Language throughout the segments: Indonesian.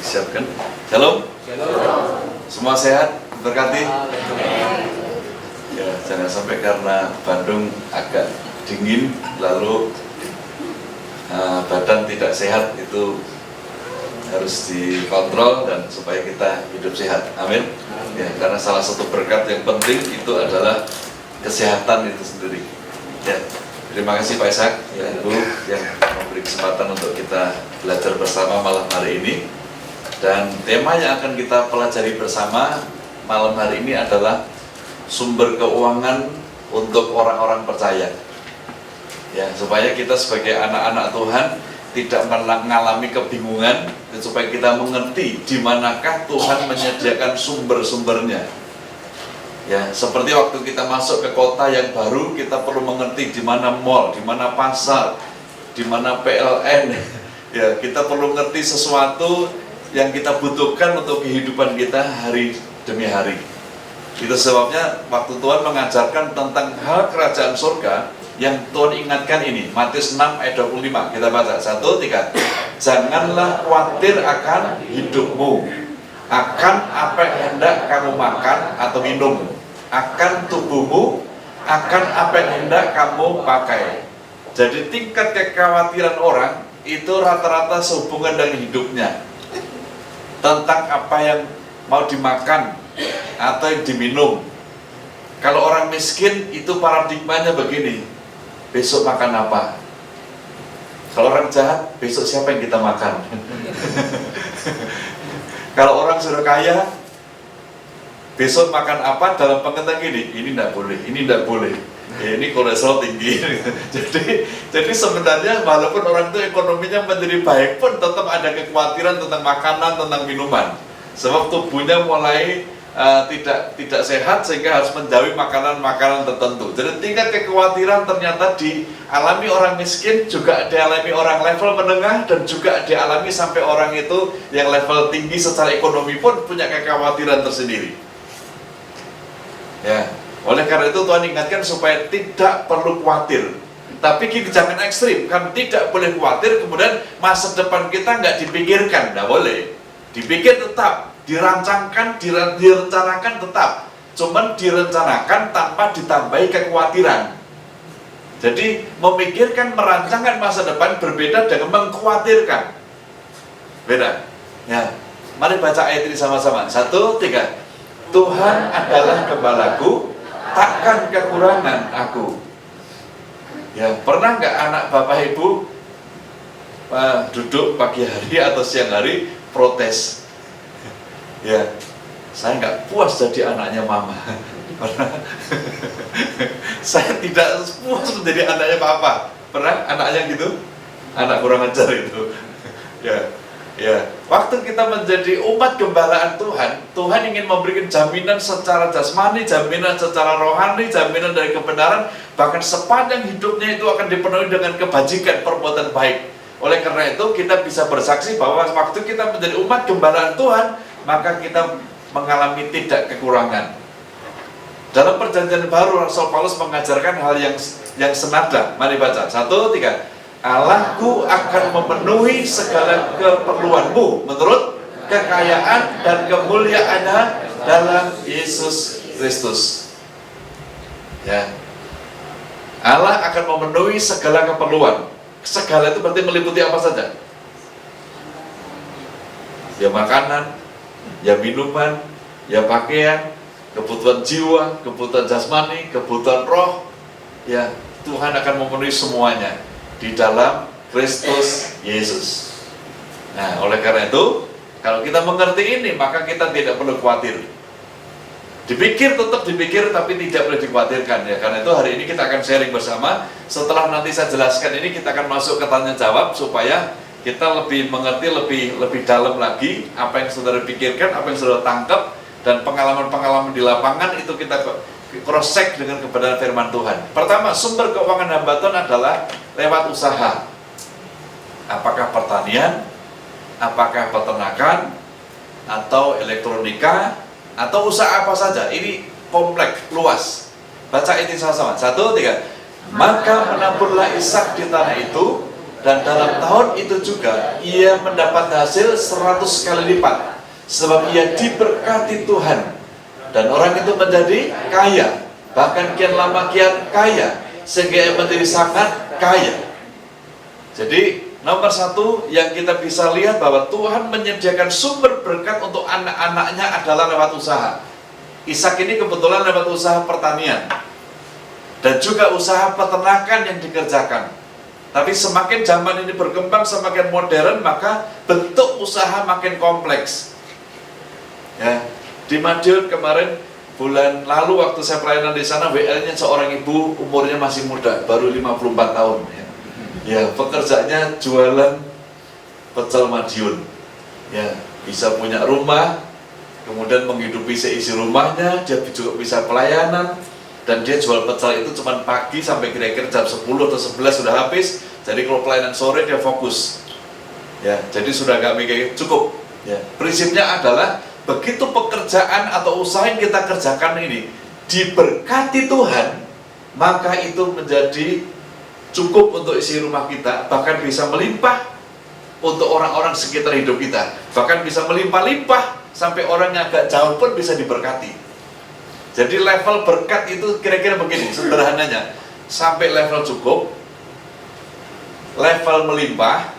Siapkan. Shalom. Semua sehat, berkati. Ya, jangan sampai karena Bandung agak dingin lalu badan tidak sehat, itu harus dikontrol dan supaya kita hidup sehat. Amin. Ya, karena salah satu berkat yang penting itu adalah kesehatan itu sendiri. Ya, terima kasih Pak Ishak, ya Ibu yang memberi kesempatan untuk kita belajar bersama malam hari ini. Dan tema yang akan kita pelajari bersama malam hari ini adalah sumber keuangan untuk orang-orang percaya. Ya, supaya kita sebagai anak-anak Tuhan tidak mengalami kebingungan, dan supaya kita mengerti di manakah Tuhan menyediakan sumber-sumbernya. Ya, seperti waktu kita masuk ke kota yang baru, kita perlu mengerti di mana mall, di mana pasar, di mana PLN. Ya, kita perlu mengerti sesuatu yang kita butuhkan untuk kehidupan kita hari demi hari. Itu sebabnya waktu Tuhan mengajarkan tentang hal kerajaan surga, yang Tuhan ingatkan ini, Matius 6 ayat 25, kita baca, 1, 3. Janganlah khawatir akan hidupmu, akan apa yang hendak kamu makan atau minum, akan tubuhmu, akan apa yang hendak kamu pakai. Jadi tingkat kekhawatiran orang itu rata-rata sehubungan dengan hidupnya, tentang apa yang mau dimakan atau yang diminum. Kalau orang miskin itu paradigmanya begini, besok makan apa? Kalau orang jahat, besok siapa yang kita makan? Kalau orang sudah kaya, besok makan apa? Dalam pengertian ini tidak boleh, ini tidak boleh. Ya, ini kolesterol tinggi. jadi sebenarnya walaupun orang itu ekonominya menjadi baik pun tetap ada kekhawatiran tentang makanan, tentang minuman. Sebab tubuhnya mulai tidak sehat sehingga harus menjauhi makanan-makanan tertentu. Jadi tingkat kekhawatiran ternyata dialami orang miskin, juga dialami orang level menengah, dan juga dialami sampai orang itu yang level tinggi secara ekonomi pun punya kekhawatiran tersendiri. Ya, oleh karena itu Tuhan ingatkan supaya tidak perlu khawatir. Tapi kita jangan ekstrim, kan tidak boleh khawatir kemudian masa depan kita nggak dipikirkan, nggak boleh. Dipikir tetap, dirancangkan, direncanakan tetap, cuman direncanakan tanpa ditambahi kekhawatiran. Jadi memikirkan, merancangkan masa depan berbeda dengan mengkhawatirkan. Beda. Ya, mari baca ayat ini sama-sama. 1, 3. Tuhan adalah gembalaku, takkan kekurangan aku. Ya, pernah nggak anak bapak ibu duduk pagi hari atau siang hari protes? Ya, saya nggak puas jadi anaknya mama. Pernah? Saya tidak puas menjadi anaknya papa. Pernah anaknya gitu? Anak kurang ajar itu. Ya, ya. Waktu kita menjadi umat gembalaan Tuhan, Tuhan ingin memberikan jaminan secara jasmani, jaminan secara rohani, jaminan dari kebenaran, bahkan sepanjang hidupnya itu akan dipenuhi dengan kebajikan, perbuatan baik. Oleh karena itu kita bisa bersaksi bahwa waktu kita menjadi umat gembalaan Tuhan, maka kita mengalami tidak kekurangan. Dalam perjanjian baru Rasul Paulus mengajarkan hal yang senada. Mari baca, 1, 3. Allahku akan memenuhi segala keperluanmu menurut kekayaan dan kemuliaannya dalam Yesus Kristus. Ya, Allah akan memenuhi segala keperluan. Segala itu berarti meliputi apa saja? Ya makanan, ya minuman, ya pakaian, kebutuhan jiwa, kebutuhan jasmani, kebutuhan roh. Ya, Tuhan akan memenuhi semuanya di dalam Kristus Yesus. Nah, oleh karena itu, kalau kita mengerti ini, maka kita tidak perlu khawatir. Dipikir, tetap dipikir, tapi tidak boleh dikhawatirkan. Ya, karena itu hari ini kita akan sharing bersama. Setelah nanti saya jelaskan ini, kita akan masuk ke tanya jawab supaya kita lebih mengerti, lebih dalam lagi apa yang saudara pikirkan, apa yang saudara tangkap, dan pengalaman-pengalaman di lapangan itu kita cross-check dengan kebenaran firman Tuhan. Pertama, sumber keuangan hamba Tuhan adalah lewat usaha. Apakah pertanian, apakah peternakan, atau elektronika, atau usaha apa saja. Ini kompleks, luas. Baca ini sama-sama. 1, 3. Maka menaburlah Ishak di tanah itu, Dan dalam tahun itu juga ia mendapat hasil 100 kali lipat, sebab ia diberkati Tuhan. Dan orang itu menjadi kaya, bahkan kian lama kian kaya, sehingga ia menjadi sangat kaya. Jadi nomor satu yang kita bisa lihat bahwa Tuhan menyediakan sumber berkat untuk anak-anaknya adalah lewat usaha. Ishak ini kebetulan lewat usaha pertanian dan juga usaha peternakan yang dikerjakan. Tapi semakin zaman ini berkembang, semakin modern, maka bentuk usaha makin kompleks. Ya, di Madiun kemarin bulan lalu waktu saya pelayanan di sana, WL-nya seorang ibu umurnya masih muda, baru 54 tahun. Ya, pekerjaannya jualan pecel Madiun. Ya, bisa punya rumah, kemudian menghidupi seisi rumahnya, dia juga bisa pelayanan. Dan dia jual pecel itu cuma pagi sampai kira-kira jam 10 atau 11 sudah habis. Jadi kalau pelayanan sore dia fokus. Ya, jadi sudah gak mikir cukup. Ya, prinsipnya adalah begitu pekerjaan atau usaha yang kita kerjakan ini diberkati Tuhan, maka itu menjadi cukup untuk isi rumah kita, bahkan bisa melimpah untuk orang-orang sekitar hidup kita. Bahkan bisa melimpah-limpah sampai orang yang agak jauh pun bisa diberkati. Jadi level berkat itu kira-kira begini, sederhananya. Sampai level cukup, level melimpah,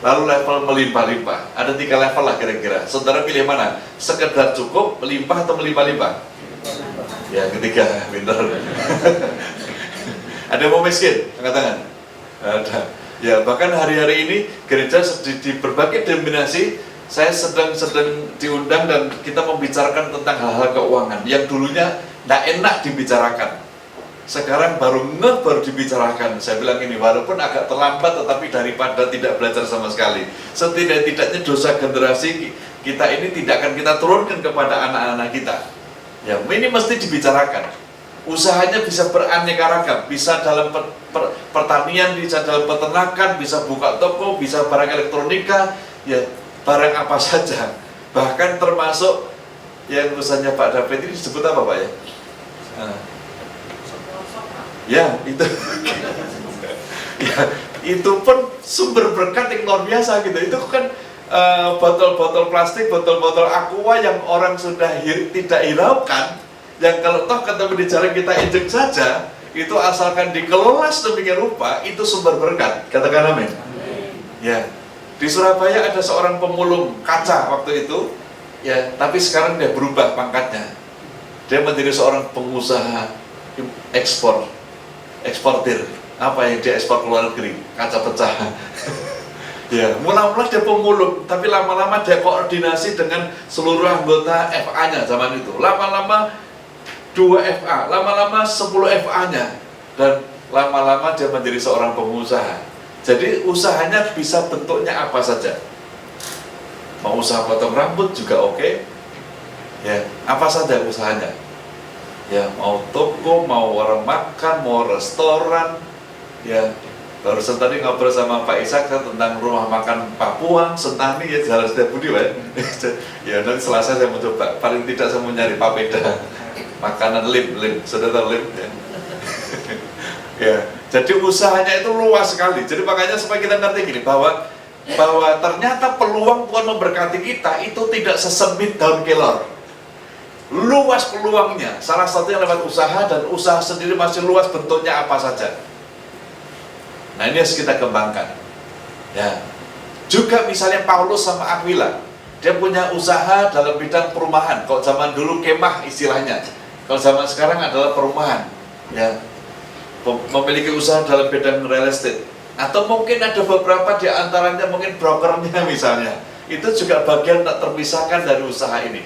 lalu level melimpah-limpah. Ada 3 level lah kira-kira. Saudara pilih mana? Sekedar cukup, melimpah atau melimpah-limpah? Ya, ketiga, pintar. Ada yang mau miskin? Angkat tangan. Ada. Ya, bahkan hari-hari ini gereja di berbagai denominasi saya sedang diundang dan kita membicarakan tentang hal-hal keuangan yang dulunya tidak enak dibicarakan. Sekarang baru dibicarakan. Saya bilang ini, walaupun agak terlambat, tetapi daripada tidak belajar sama sekali, setidak-tidaknya dosa generasi kita ini tidak akan kita turunkan kepada anak-anak kita. Ya, ini mesti dibicarakan. Usahanya bisa beraneka ragam, bisa dalam pertanian, bisa dalam peternakan, bisa buka toko, bisa barang elektronika, ya barang apa saja. Bahkan termasuk yang urusannya Pak David ini disebut apa Pak ya? Ya itu. Ya, itu pun sumber berkat yang luar biasa gitu. Itu kan botol-botol plastik, botol-botol aqua yang orang sudah tidak hiraukan, yang kalau toh ketemu di jalan kita injek saja, itu asalkan dikelola sedemikian rupa, itu sumber berkat. Katakan amin. Ya. Di Surabaya ada seorang pemulung kaca waktu itu, ya, tapi sekarang dia berubah pangkatnya. Dia menjadi seorang pengusaha eksportir. Apa yang dia ekspor ke luar negeri? Kaca pecah. Ya, mula-mula dia pemulung, tapi lama-lama dia koordinasi dengan seluruh anggota FA-nya zaman itu. Lama-lama 2 FA, lama-lama 10 FA-nya, dan lama-lama dia menjadi seorang pengusaha. Jadi usahanya bisa bentuknya apa saja. Mau usaha potong rambut juga oke. Ya, apa saja usahanya. Ya, mau toko, mau warung makan, mau restoran. Ya, barusan tadi ngobrol sama Pak Ishak tentang rumah makan Papua, Sentani ya, Jalan Setiabudi, Pak. Ya, nanti Selasa saya mau coba. Paling tidak saya mau nyari papeda. Makanan lim, sudah tahu lim ya. Ya, jadi usahanya itu luas sekali. Jadi makanya supaya kita ngerti gini, bahwa ternyata peluang Tuhan memberkati kita itu tidak sesempit daun kelor. Luas peluangnya. Salah satunya lewat usaha, dan usaha sendiri masih luas bentuknya apa saja. Nah, ini harus kita kembangkan. Ya. Juga misalnya Paulus sama Aquila, dia punya usaha dalam bidang perumahan. Kalau zaman dulu kemah istilahnya. Kalau zaman sekarang adalah perumahan. Ya. Memiliki usaha dalam bidang real estate, atau mungkin ada beberapa di antaranya mungkin brokernya misalnya, itu juga bagian tak terpisahkan dari usaha ini.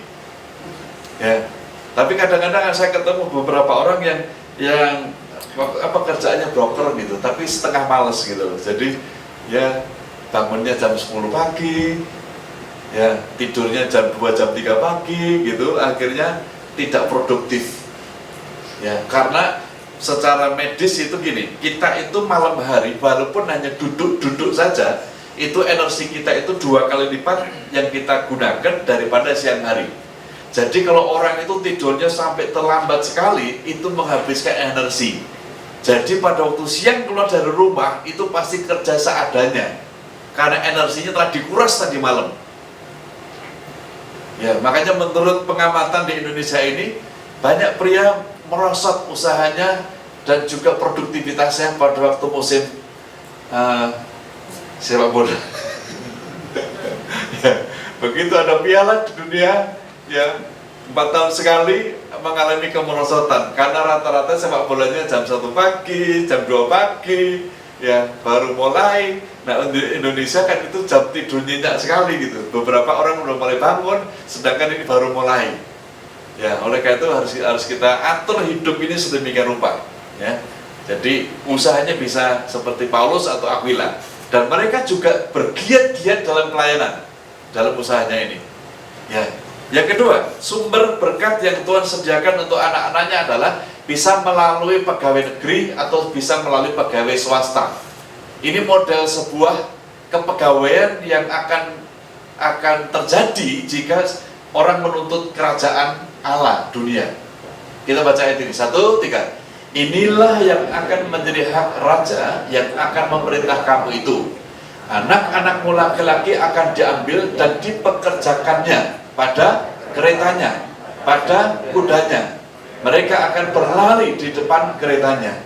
Ya, tapi kadang-kadang saya ketemu beberapa orang yang kerjaannya broker gitu, tapi setengah males gitu. Jadi ya bangunnya jam 10 pagi, ya tidurnya jam 2 jam 3 pagi gitu, akhirnya tidak produktif. Ya, karena secara medis itu gini, kita itu malam hari walaupun hanya duduk-duduk saja, itu energi kita itu 2 kali lipat yang kita gunakan daripada siang hari. Jadi kalau orang itu tidurnya sampai terlambat sekali, itu menghabiskan energi. Jadi pada waktu siang keluar dari rumah itu pasti kerja seadanya, karena energinya telah dikuras tadi malam. Ya, makanya menurut pengamatan di Indonesia ini banyak pria merosot usahanya dan juga produktivitasnya pada waktu musim sepak bola. Ya, begitu ada piala di dunia, ya 4 tahun sekali mengalami kemerosotan karena rata-rata sepak bolanya jam 1 pagi, jam 2 pagi, ya baru mulai. Nah, untuk Indonesia kan itu jam tidur nyenyak sekali gitu. Beberapa orang udah mulai bangun, sedangkan ini baru mulai. Ya, oleh karena itu harus kita atur hidup ini sedemikian rupa. Ya, jadi usahanya bisa seperti Paulus atau Aquila, dan mereka juga bergiat-giat dalam pelayanan, dalam usahanya ini. Ya. Yang kedua, sumber berkat yang Tuhan sediakan untuk anak-anaknya adalah bisa melalui pegawai negeri atau bisa melalui pegawai swasta. Ini model sebuah kepegawaian yang akan terjadi jika orang menuntut kerajaan Allah dunia. Kita baca ayat ini, 1, 3. Inilah yang akan menjadi hak raja yang akan memerintah kamu itu. Anak-anakmu laki-laki akan diambil dan dipekerjakannya pada keretanya, pada kudanya. Mereka akan berlari di depan keretanya.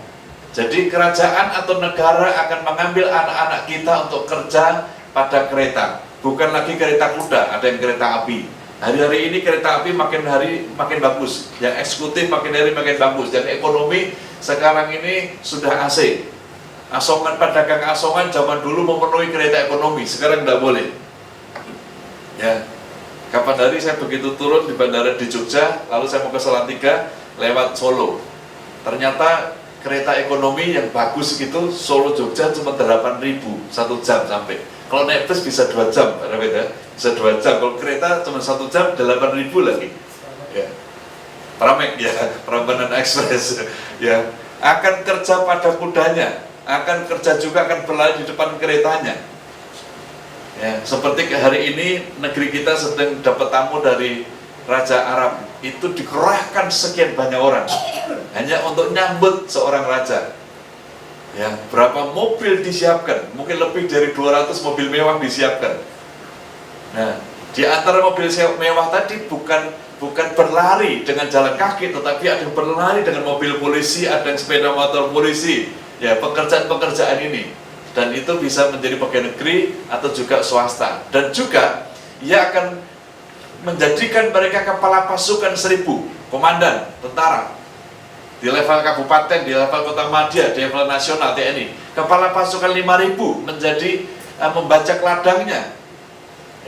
Jadi kerajaan atau negara akan mengambil anak-anak kita untuk kerja pada kereta. Bukan lagi kereta kuda, ada yang kereta api. Hari-hari ini kereta api makin hari makin bagus. Yang eksekutif makin hari makin bagus. Dan ekonomi sekarang ini sudah AC. Asongan, pedagang asongan zaman dulu memenuhi kereta ekonomi, sekarang tidak boleh. Ya, kapan hari saya begitu turun di bandara di Jogja, lalu saya mau ke Salatiga lewat Solo. Ternyata kereta ekonomi yang bagus gitu, Solo Jogja cuma 8.000 1 jam sampai. Kalau naik bus bisa 2 jam, bisa 2 jam. Kalau kereta cuma 1 jam 8.000 lagi. Ya, Pramek ya, Prambanan Express. Ya, akan kerja pada kudanya, akan kerja juga akan berlari di depan keretanya. Ya, seperti hari ini negeri kita sedang dapat tamu dari Raja Arab, itu dikerahkan sekian banyak orang hanya untuk nyambut seorang raja. Ya, berapa mobil disiapkan? Mungkin lebih dari 200 mobil mewah disiapkan. Nah, di antara mobil mewah tadi bukan berlari dengan jalan kaki, tetapi ada yang berlari dengan mobil polisi, ada yang sepeda motor polisi. Ya, pekerjaan-pekerjaan ini, dan itu bisa menjadi pegawai negeri atau juga swasta, dan juga ia akan menjadikan mereka kepala pasukan 1.000 komandan tentara di level kabupaten, di level kota madya, di level nasional TNI. Kepala pasukan 5.000 menjadi membajak ladangnya.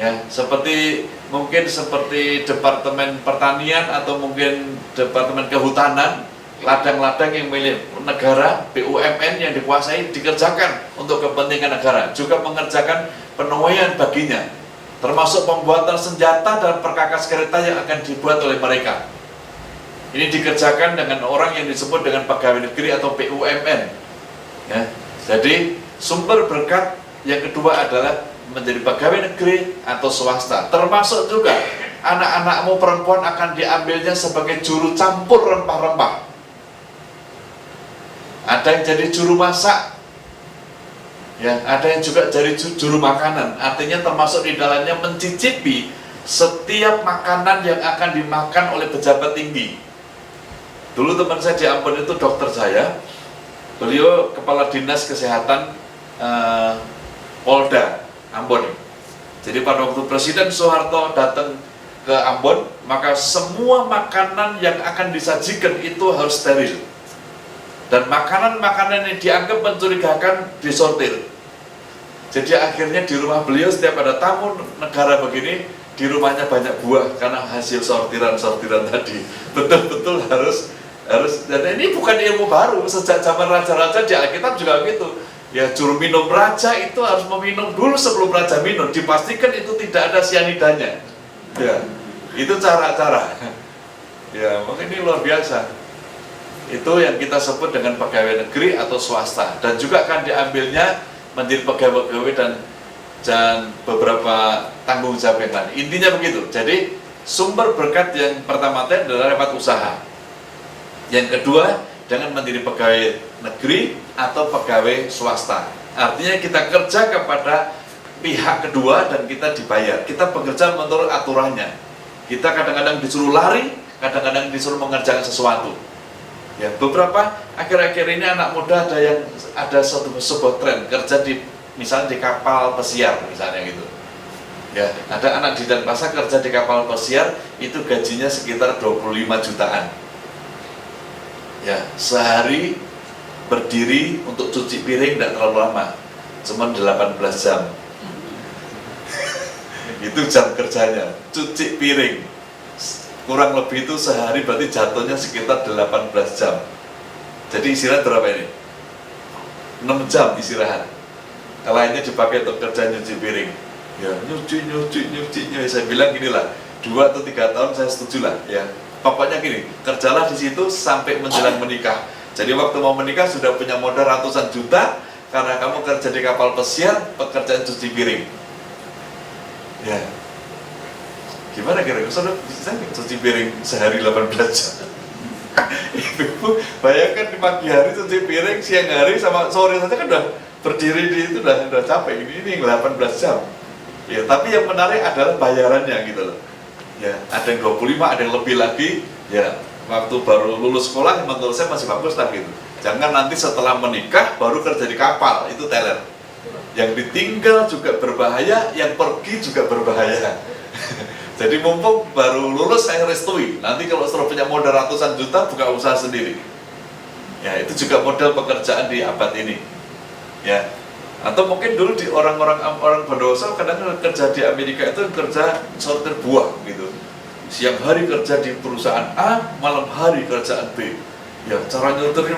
Ya, mungkin seperti Departemen Pertanian atau mungkin Departemen Kehutanan, ladang-ladang yang milik negara, BUMN yang dikuasai dikerjakan untuk kepentingan negara, juga mengerjakan penuaian baginya, termasuk pembuatan senjata dan perkakas kereta yang akan dibuat oleh mereka. Ini dikerjakan dengan orang yang disebut dengan pegawai negeri atau BUMN. Ya, jadi sumber berkat yang kedua adalah menjadi pegawai negeri atau swasta, termasuk juga anak-anakmu perempuan akan diambilnya sebagai juru campur rempah-rempah. Ada yang jadi juru masak, ya, ada yang juga jadi juru makanan. Artinya termasuk di dalamnya mencicipi setiap makanan yang akan dimakan oleh pejabat tinggi. Dulu teman saya di Ambon itu dokter saya, beliau kepala dinas kesehatan Polda Ambon. Jadi pada waktu Presiden Soeharto datang ke Ambon, maka semua makanan yang akan disajikan itu harus steril. Dan makanan-makanan yang dianggap mencurigakan disortir. Jadi akhirnya di rumah beliau setiap ada tamu negara begini, di rumahnya banyak buah karena hasil sortiran tadi. Betul-betul harus. Dan ini bukan ilmu baru, sejak zaman raja-raja di Alkitab juga gitu. Ya, juru minum raja itu harus meminum dulu sebelum raja minum, dipastikan itu tidak ada sianidanya. Ya, itu cara-cara. Ya, mungkin ini luar biasa. Itu yang kita sebut dengan pegawai negeri atau swasta, dan juga akan diambilnya menjadi pegawai-pegawai dan beberapa tanggung jawab yang lain. Intinya begitu. Jadi sumber berkat yang pertama adalah lewat usaha. Yang kedua, dengan menjadi pegawai negeri atau pegawai swasta. Artinya kita kerja kepada pihak kedua dan kita dibayar. Kita bekerja menurut aturannya. Kita kadang-kadang disuruh lari, kadang-kadang disuruh mengerjakan sesuatu. Ya, beberapa akhir-akhir ini anak muda ada sebuah tren kerja di misalnya di kapal pesiar misalnya gitu. Ya, ada anak di Denpasar kerja di kapal pesiar itu gajinya sekitar 25 jutaan. Ya, sehari berdiri untuk cuci piring tidak terlalu lama, cuma 18 jam. Itu jam kerjanya, cuci piring. Kurang lebih itu sehari berarti jatuhnya sekitar 18 jam. Jadi istirahat berapa ini? 6 jam istirahat. Lainnya dipakai untuk kerja nyuci piring. Ya, nyuci. Saya bilang ginilah, 2 atau 3 tahun saya setuju lah. Ya, pokoknya gini, kerjalah di situ sampai menjelang menikah. Jadi waktu mau menikah sudah punya modal ratusan juta karena kamu kerja di kapal pesiar, pekerjaan cuci piring. Ya, gimana kira-kira? Saudara bisa cuci piring sehari 18 jam? Ibu, bayangkan di pagi hari cuci piring, siang hari sama sore saja kan udah berdiri di itu udah capek. Ini 18 jam. Ya, tapi yang menarik adalah bayarannya gitu loh. Ya, ada yang 25, ada yang lebih lagi. Ya, waktu baru lulus sekolah menurut saya masih bagus lah gitu. Jangan nanti setelah menikah baru kerja di kapal, itu teler. Yang ditinggal juga berbahaya, yang pergi juga berbahaya. Jadi mumpung baru lulus saya restui. Nanti kalau setelah punya modal ratusan juta buka usaha sendiri. Ya, itu juga model pekerjaan di abad ini. Ya. Atau mungkin dulu di orang Bondowoso kadang kerja di Amerika itu kerja sortir buah gitu. Siang hari kerja di perusahaan A, malam hari kerjaan B. Ya, cara nyetirnya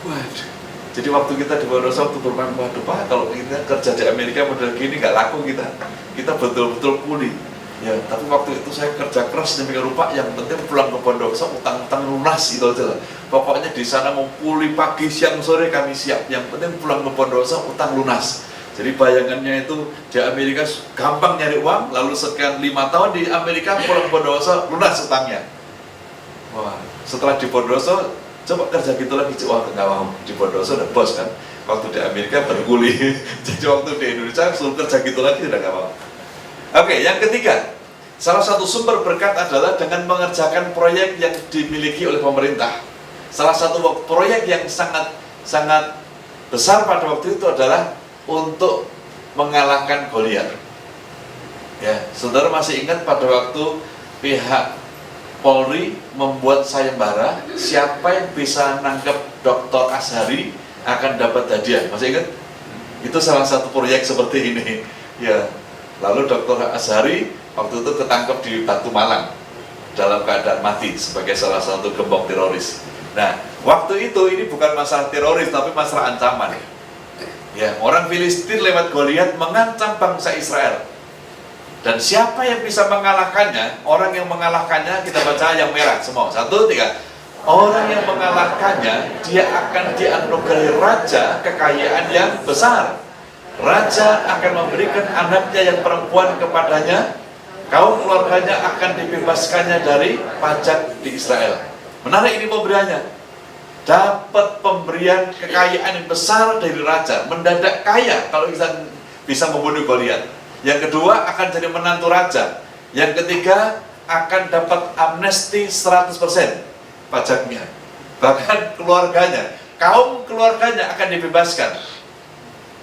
waduh. Jadi waktu kita di Bondowoso waktu bermain, waduh Pak, kalau kita kerja di Amerika model gini nggak laku kita. Kita betul-betul pulih. Ya, tapi waktu itu saya kerja keras demikian rupa, yang penting pulang ke Bondowoso utang-utang lunas itu aja lah. Pokoknya di sana mau pulih pagi, siang, sore kami siap. Yang penting pulang ke Bondowoso utang lunas. Jadi bayangannya itu di Amerika gampang nyari uang, lalu sekian 5 tahun di Amerika pulang ke Bondowoso lunas utangnya. Wah, setelah di Bondowoso coba kerja gitu lagi, wah nggak mau. Di Bondowoso udah bos kan. Waktu di Amerika berguli. Jadi waktu di Indonesia suruh kerja gitu lagi udah nggak mau. Oke, yang ketiga, salah satu sumber berkat adalah dengan mengerjakan proyek yang dimiliki oleh pemerintah. Salah satu proyek yang sangat besar pada waktu itu adalah untuk mengalahkan Goliat. Ya, saudara masih ingat pada waktu pihak Polri membuat sayembara, siapa yang bisa nangkep Dr. Azhari akan dapat hadiah. Masih ingat? Itu salah satu proyek seperti ini. Ya. Lalu Dr. Azhari waktu itu ketangkep di Batu Malang dalam keadaan mati sebagai salah satu gembong teroris. Nah, waktu itu ini bukan masalah teroris tapi masalah ancaman. Ya, orang Filistin lewat Goliat mengancam bangsa Israel. Dan siapa yang bisa mengalahkannya? Orang yang mengalahkannya kita baca yang merah semua. 1, 3. Orang yang mengalahkannya dia akan dianugerahi raja kekayaan yang besar. Raja akan memberikan anaknya yang perempuan kepadanya, kaum keluarganya akan dibebaskannya dari pajak di Israel. Menarik ini pemberiannya. Dapat pemberian kekayaan yang besar dari raja, mendadak kaya kalau bisa membunuh Goliat. Yang kedua akan jadi menantu raja. Yang ketiga akan dapat amnesti 100% pajaknya. Bahkan keluarganya, kaum keluarganya akan dibebaskan.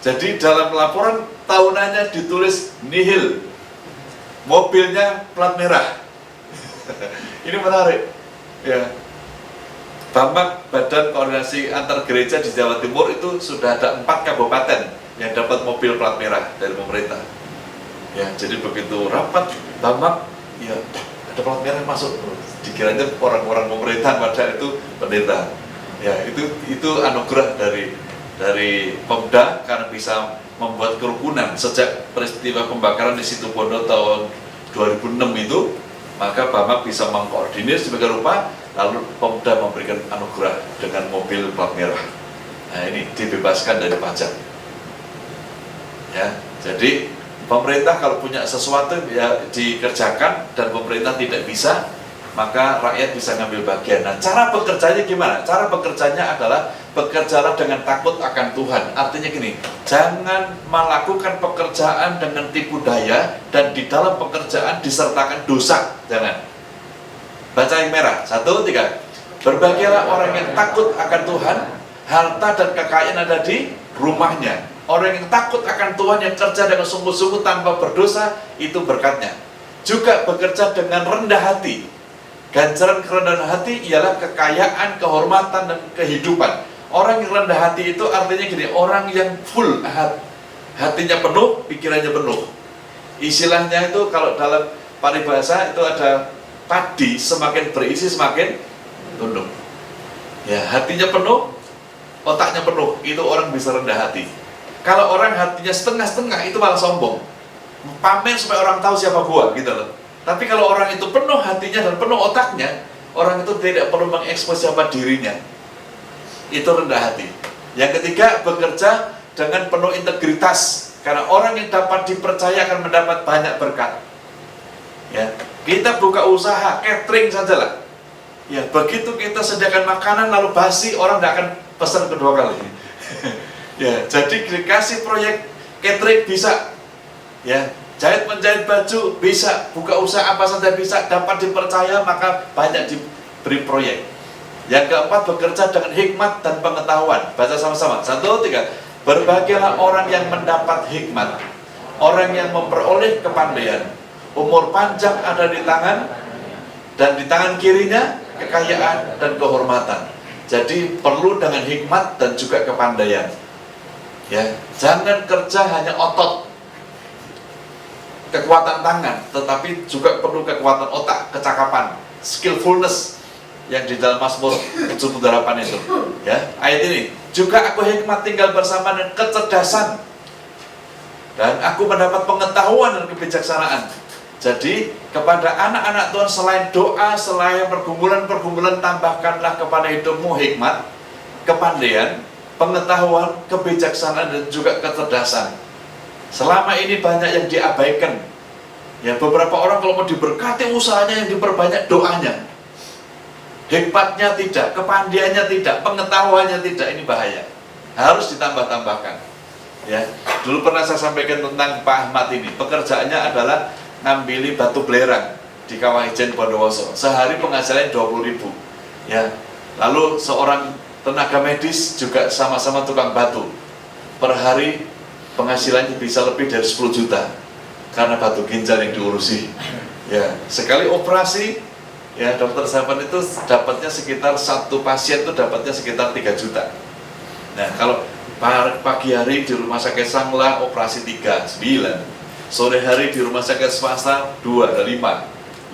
Jadi dalam laporan tahunannya ditulis nihil, mobilnya plat merah. Ini menarik. Ya, Bambang Badan Koordinasi Antar Gereja di Jawa Timur itu sudah ada 4 kabupaten yang dapat mobil plat merah dari pemerintah. Ya, jadi begitu rapat Bambang, ya ada plat merah masuk. Dikiranya orang-orang pemerintah pada itu pendeta. Ya, itu anugerah dari Pemda karena bisa membuat kerukunan. Sejak peristiwa pembakaran di Situbondo tahun 2006 itu, maka Bambang bisa mengkoordinir sebagai rupa, lalu Pemda memberikan anugerah dengan mobil plat merah. Nah, ini dibebaskan dari pajak. Ya, jadi pemerintah kalau punya sesuatu ya dikerjakan, dan pemerintah tidak bisa, maka rakyat bisa ngambil bagian. Nah, cara bekerjanya gimana? Cara bekerjanya adalah bekerjalah dengan takut akan Tuhan. Artinya gini, jangan melakukan pekerjaan dengan tipu daya dan di dalam pekerjaan disertakan dosa. Jangan. Baca yang merah. 1, 3. Berbahagialah orang yang takut akan Tuhan, harta dan kekayaan ada di rumahnya. Orang yang takut akan Tuhan, yang kerja dengan sungguh-sungguh tanpa berdosa, itu berkatnya. Juga bekerja dengan rendah hati. Ganjaran kerendahan hati ialah kekayaan, kehormatan, dan kehidupan. Orang yang rendah hati itu artinya gini, orang yang full hatinya penuh, pikirannya penuh. Istilahnya itu kalau dalam paribahasa itu ada padi, semakin berisi semakin tunduk. Ya, hatinya penuh, otaknya penuh, itu orang bisa rendah hati. Kalau orang hatinya setengah-setengah, itu malah sombong. Pamer supaya orang tahu siapa gua, gitu loh. Tapi kalau orang itu penuh hatinya dan penuh otaknya, orang itu tidak perlu mengekspos siapa dirinya. Itu rendah hati. Yang ketiga, bekerja dengan penuh integritas. Karena orang yang dapat dipercaya akan mendapat banyak berkat. Ya, kita buka usaha catering sajalah. Ya, begitu kita sediakan makanan lalu basi, orang tidak akan pesan kedua kali. Ya, jadi dikasih proyek catering bisa. Ya, jahit menjahit baju bisa, buka usaha apa saja bisa, dapat dipercaya maka banyak diberi proyek. Yang keempat, bekerja dengan hikmat dan pengetahuan. Baca sama-sama. 1, 3. Berbahagialah orang yang mendapat hikmat, orang yang memperoleh kepandaian. Umur panjang ada di tangan, dan di tangan kirinya kekayaan dan kehormatan. Jadi perlu dengan hikmat dan juga kepandaian. Ya, jangan kerja hanya otot, kekuatan tangan, tetapi juga perlu kekuatan otak, kecakapan, skillfulness yang di dalam Mazmur 78 itu. Ya, ayat ini, juga aku hikmat tinggal bersama dengan kecerdasan, dan aku mendapat pengetahuan dan kebijaksanaan. Jadi kepada anak-anak Tuhan, selain doa, selain pergumulan-pergumulan, tambahkanlah kepada hidupmu hikmat, kepandaian, pengetahuan, kebijaksanaan, dan juga kecerdasan. Selama ini banyak yang diabaikan. Ya, beberapa orang kalau mau diberkati usahanya, yang diperbanyak doanya. Hikmatnya tidak, kepandaiannya tidak, pengetahuannya tidak, ini bahaya. Harus ditambah-tambahkan. Ya, dulu pernah saya sampaikan tentang Pak Ahmad ini. Pekerjaannya adalah ngambili batu belerang di Kawah Ijen Bondowoso. Sehari penghasilannya 20.000. Ya, lalu seorang tenaga medis juga sama-sama tukang batu. Per hari penghasilannya bisa lebih dari 10 juta karena batu ginjal yang diurusi. Ya, sekali operasi, ya dokter sahabat itu dapatnya sekitar satu pasien itu dapatnya sekitar 3 juta. Nah, kalau pagi hari di rumah sakit Sangla operasi 3, 9. Sore hari di rumah sakit swasta 2, ada 5.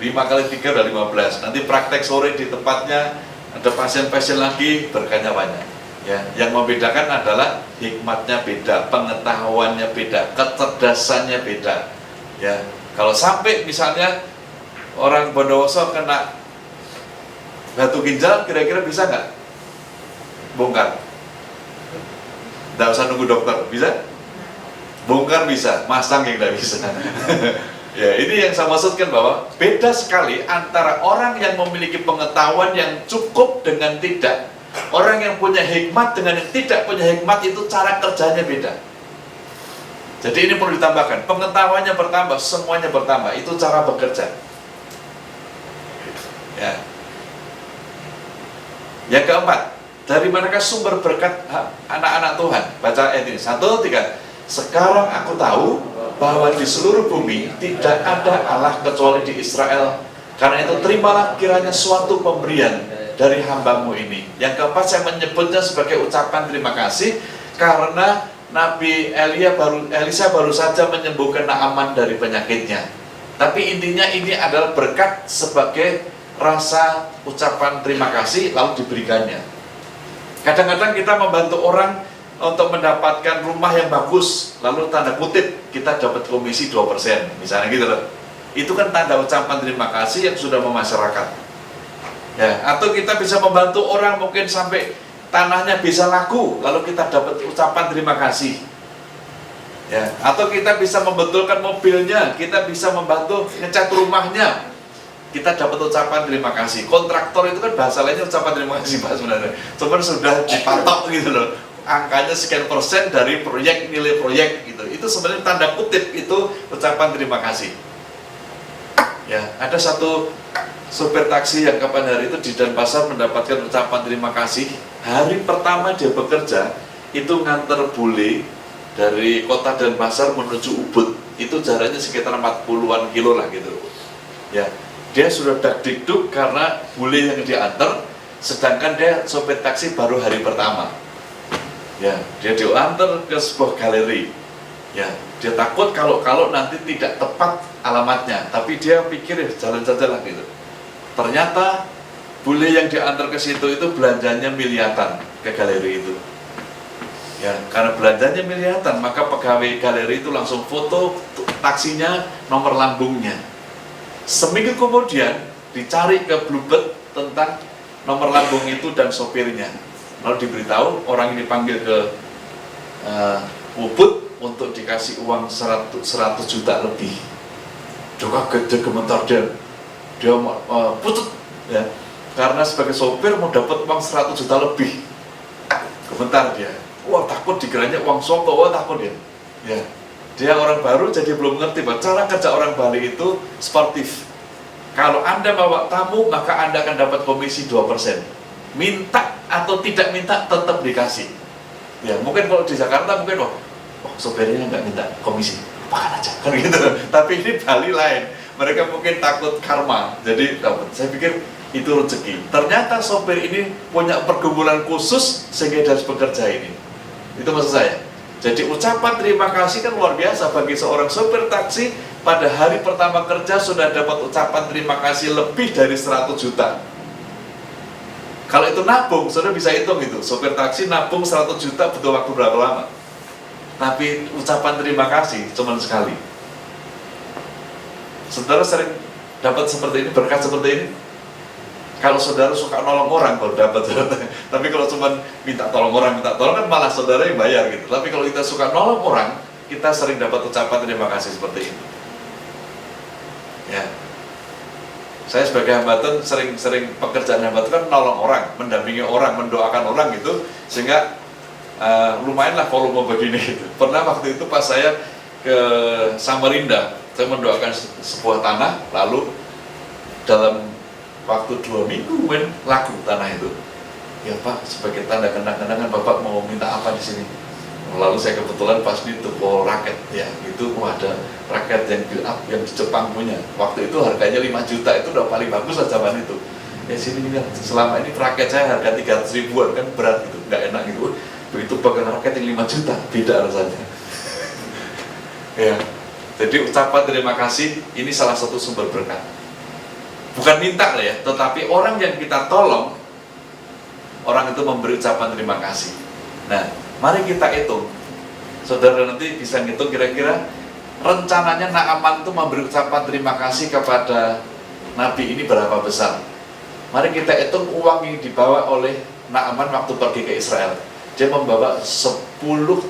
5 kali 3 udah 15. Nanti praktek sore di tempatnya ada pasien-pasien lagi, berkahnya banyak. Ya, yang membedakan adalah hikmatnya beda, pengetahuannya beda, kecerdasannya beda. Ya, kalau sampai misalnya orang Bondowoso kena batu ginjal, kira-kira bisa nggak bongkar? Nggak usah nunggu dokter, bisa? Bongkar bisa, masang yang nggak bisa. Ya, ini yang saya maksudkan bahwa beda sekali antara orang yang memiliki pengetahuan yang cukup dengan tidak. Orang yang punya hikmat dengan yang tidak punya hikmat itu cara kerjanya beda. Jadi ini perlu ditambahkan, pengetahuannya bertambah, semuanya bertambah, itu cara bekerja. Ya. Yang keempat, dari manakah sumber berkat anak-anak Tuhan? Baca ayat ini, 1, 3. Sekarang aku tahu bahwa di seluruh bumi tidak ada Allah kecuali di Israel. Karena itu terimalah kiranya suatu pemberian dari hambamu ini. Yang keempat, saya menyebutnya sebagai ucapan terima kasih karena Nabi Elisa baru saja menyembuhkan Naaman dari penyakitnya. Tapi intinya ini adalah berkat sebagai rasa ucapan terima kasih lalu diberikannya. Kadang-kadang kita membantu orang untuk mendapatkan rumah yang bagus, lalu tanda kutip kita dapat komisi 2%, misalnya gitu loh. Itu kan tanda ucapan terima kasih yang sudah memasyarakat. Ya, atau kita bisa membantu orang mungkin sampai tanahnya bisa laku, lalu kita dapat ucapan terima kasih. Ya, atau kita bisa membetulkan mobilnya, kita bisa membantu ngecat rumahnya. kita dapat ucapan terima kasih. Kontraktor itu kan bahasa lainnya ucapan terima kasih Pak sebenarnya. Cuman sudah dipatok gitu loh. Angkanya sekian persen dari proyek, nilai proyek gitu. Itu sebenarnya tanda kutip itu ucapan terima kasih. Ya, ada satu sopir taksi yang kapan hari itu di Denpasar mendapatkan ucapan terima kasih. Hari pertama dia bekerja itu nganter bule dari kota Denpasar menuju Ubud. Itu jaraknya sekitar 40-an kilo lah gitu. Ya, dia sudah dak-dikduk karena bule yang diantar, sedangkan dia sopir taksi baru hari pertama. Ya, dia diantar ke sebuah galeri. Ya, dia takut kalau nanti tidak tepat alamatnya, tapi dia pikir ya jalan saja lah gitu. Ternyata bule yang diantar ke situ itu belanjanya miliatan ke galeri itu. Ya, karena belanjanya miliatan, maka pegawai galeri itu langsung foto taksinya, nomor lambungnya. Seminggu kemudian dicari ke Bluebird tentang nomor lambung itu dan sopirnya. Lalu diberitahu orang ini dipanggil ke Ubud untuk dikasih uang 100 juta lebih. Dia kaget, dia gemetar, dia putut ya, karena sebagai sopir mau dapat uang 100 juta lebih. Gemetar dia, wah takut dikiranya uang soko, wah takut dia. Ya, dia orang baru jadi belum ngerti bahwa cara kerja orang Bali itu sportif. Kalau Anda bawa tamu maka Anda akan dapat komisi 2%. Minta atau tidak minta tetap dikasih. Ya, mungkin kalau di Jakarta mungkin sopirnya nggak minta komisi, lupakan aja kan gitu. Tapi ini Bali lain, mereka mungkin takut karma, jadi dapat. Saya pikir itu rezeki. Ternyata sopir ini punya pergumulan khusus sehingga dia harus bekerja ini. Itu maksud saya. Jadi ucapan terima kasih kan luar biasa bagi seorang sopir taksi. Pada hari pertama kerja sudah dapat ucapan terima kasih lebih dari 100 juta. Kalau itu nabung, saudara bisa hitung itu. Sopir taksi nabung 100 juta butuh waktu berapa lama? Tapi ucapan terima kasih cuma sekali. Saudara sering dapat seperti ini, berkat seperti ini? Kalau saudara suka nolong orang baru dapat. Tapi kalau cuma minta tolong orang, kan malah saudara yang bayar gitu. Tapi kalau kita suka nolong orang, kita sering dapat ucapan terima kasih seperti ini. Ya. Saya sebagai hambatan sering pekerjaan hambatan kan nolong orang, mendampingi orang, mendoakan orang gitu, sehingga lumayanlah volume begini gitu. Pernah waktu itu pas saya ke Samarinda, saya mendoakan sebuah tanah, lalu dalam waktu 2 minggu laku tanah itu. Ya Pak, sebagai tanda kenang-kenangan Bapak mau minta apa di sini? Lalu saya kebetulan pas di toko raket, ya itu ada raket yang build up yang di Jepang punya. Waktu itu harganya 5 juta, itu udah paling bagus lah zaman itu. Ya sini selama ini raket saya harga 300 ribuan kan berat gitu, nggak enak gitu. Begitu pegang raket yang 5 juta, beda rasanya. Ya, jadi ucapan terima kasih ini salah satu sumber berkat. Bukan minta lah ya, tetapi orang yang kita tolong, orang itu memberi ucapan terima kasih. Nah, mari kita hitung. Saudara nanti bisa ngitung kira-kira rencananya Naaman itu memberi ucapan terima kasih kepada Nabi ini berapa besar. Mari kita hitung uang yang dibawa oleh Naaman waktu pergi ke Israel. Dia membawa 10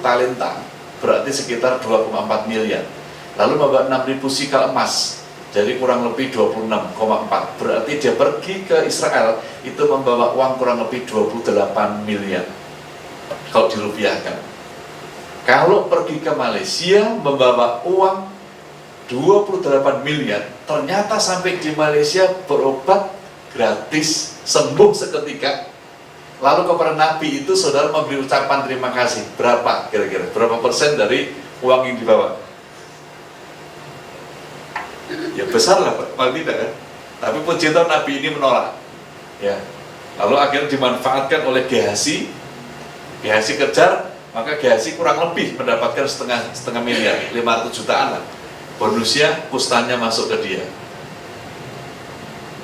talenta, berarti sekitar 2,4 miliar. Lalu membawa 6.000 sikal emas, jadi kurang lebih 26,4. Berarti dia pergi ke Israel itu membawa uang kurang lebih 28 miliar. Kalau dirupiahkan. Kalau pergi ke Malaysia membawa uang 28 miliar, ternyata sampai di Malaysia berobat gratis, sembuh seketika. Lalu kepada Nabi itu saudara memberi ucapan terima kasih. Berapa kira-kira? Berapa persen dari uang yang dibawa? Ya besar lah, paling tidak kan? Tapi puji Tuhan Nabi ini menolak. Ya. Lalu akhirnya dimanfaatkan oleh Gehazi. Gehazi kejar, maka Gehazi kurang lebih mendapatkan setengah miliar, 500 jutaan lah. Bonusnya kustanya masuk ke dia.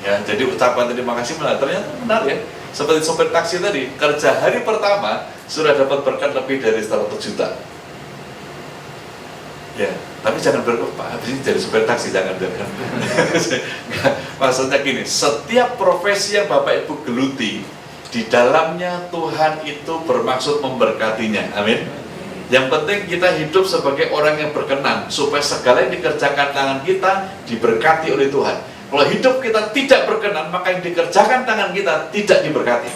Ya, jadi ucapan terima kasih ternyata benar ya. Seperti sopir taksi tadi, kerja hari pertama sudah dapat berkat lebih dari 100 juta. Ya, tapi jangan Pak, habis ini jadi sopir taksi, jangan. Maksudnya gini, setiap profesi yang Bapak Ibu geluti, di dalamnya Tuhan itu bermaksud memberkatinya. Amin. Yang penting kita hidup sebagai orang yang berkenan, supaya segala yang dikerjakan tangan kita diberkati oleh Tuhan. Kalau hidup kita tidak berkenan, maka yang dikerjakan tangan kita tidak diberkati.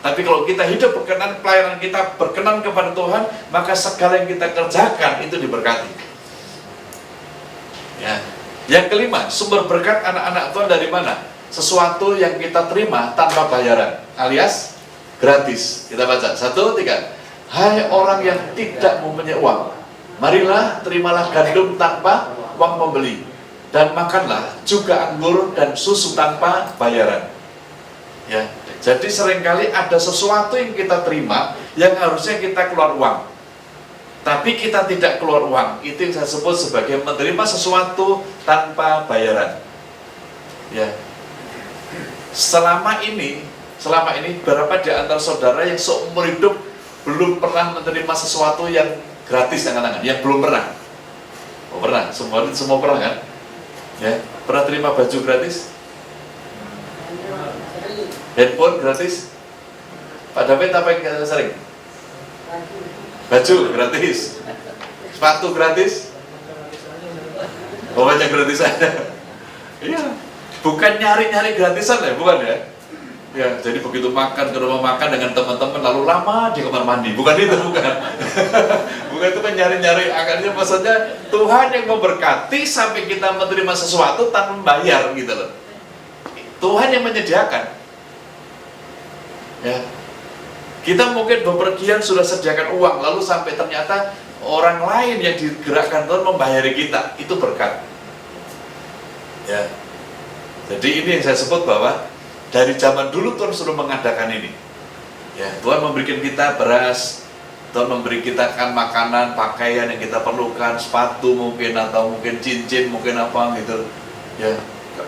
Tapi kalau kita hidup berkenan, pelayanan kita berkenan kepada Tuhan, maka segala yang kita kerjakan itu diberkati. Ya. Yang kelima, sumber berkat anak-anak Tuhan dari mana? Sesuatu yang kita terima tanpa bayaran, alias gratis. Kita baca, 1, 3. Hai orang yang tidak mempunyai uang, marilah terimalah gandum tanpa uang pembeli, dan makanlah juga anggur dan susu tanpa bayaran. Ya, jadi seringkali ada sesuatu yang kita terima yang harusnya kita keluar uang, tapi kita tidak keluar uang. Itu yang saya sebut sebagai menerima sesuatu tanpa bayaran. Ya, selama ini berapa di antara saudara yang seumur hidup belum pernah menerima sesuatu yang gratis? Tangan-tangan, yang belum pernah. Oh, pernah, semua pernah kan? Ya, pernah terima baju gratis? Handphone gratis? Pak David apa yang sering? Baju gratis? Sepatu gratis? Oh, banyak gratis aja. Iya, bukan nyari-nyari gratisan ya, bukan ya? Ya, jadi begitu makan ke rumah makan dengan teman-teman lalu lama di kamar mandi, bukan itu, bukan. Bukan itu kan nyari-nyari. Akhirnya maksudnya Tuhan yang memberkati sampai kita menerima sesuatu tanpa membayar gitu loh. Tuhan yang menyediakan. Ya, kita mungkin bepergian sudah sediakan uang, lalu sampai ternyata orang lain yang digerakkan Tuhan membayari kita, itu berkat. Ya, jadi ini yang saya sebut bahwa dari zaman dulu Tuhan sudah mengadakan ini. Ya, Tuhan memberikan kita beras, Tuhan memberi kita kan makanan, pakaian yang kita perlukan, sepatu mungkin, atau mungkin cincin, mungkin apa gitu. Ya,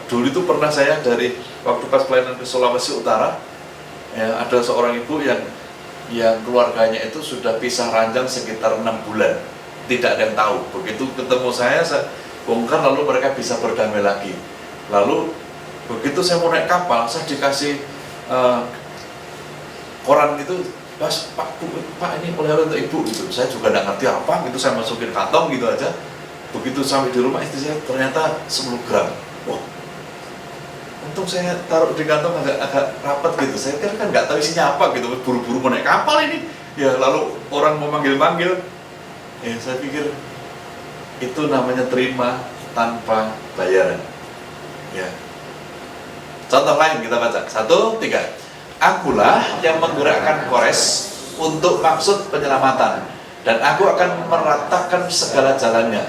dulu itu pernah saya dari waktu pas pelayanan ke Sulawesi Utara, ya, ada seorang ibu yang keluarganya itu sudah pisah ranjang sekitar 6 bulan, tidak ada yang tahu. Begitu ketemu saya bongkar, lalu mereka bisa berdamai lagi. Lalu begitu saya mau naik kapal, saya dikasih koran gitu, Pak ini oleh-oleh untuk ibu gitu. Saya juga tidak ngerti apa gitu, saya masukin kantong gitu aja. Begitu sampai di rumah istri saya ternyata 10 gram. Wah, untung saya taruh di kantong agak rapat gitu. Saya kan nggak tahu isinya apa gitu, buru-buru mau naik kapal ini. Ya, lalu orang mau manggil-manggil. Ya, saya pikir itu namanya terima tanpa bayaran. Ya. Contoh lain kita baca, 1, 3. Akulah yang menggerakkan Kores untuk maksud penyelamatan, dan aku akan meratakan segala jalannya.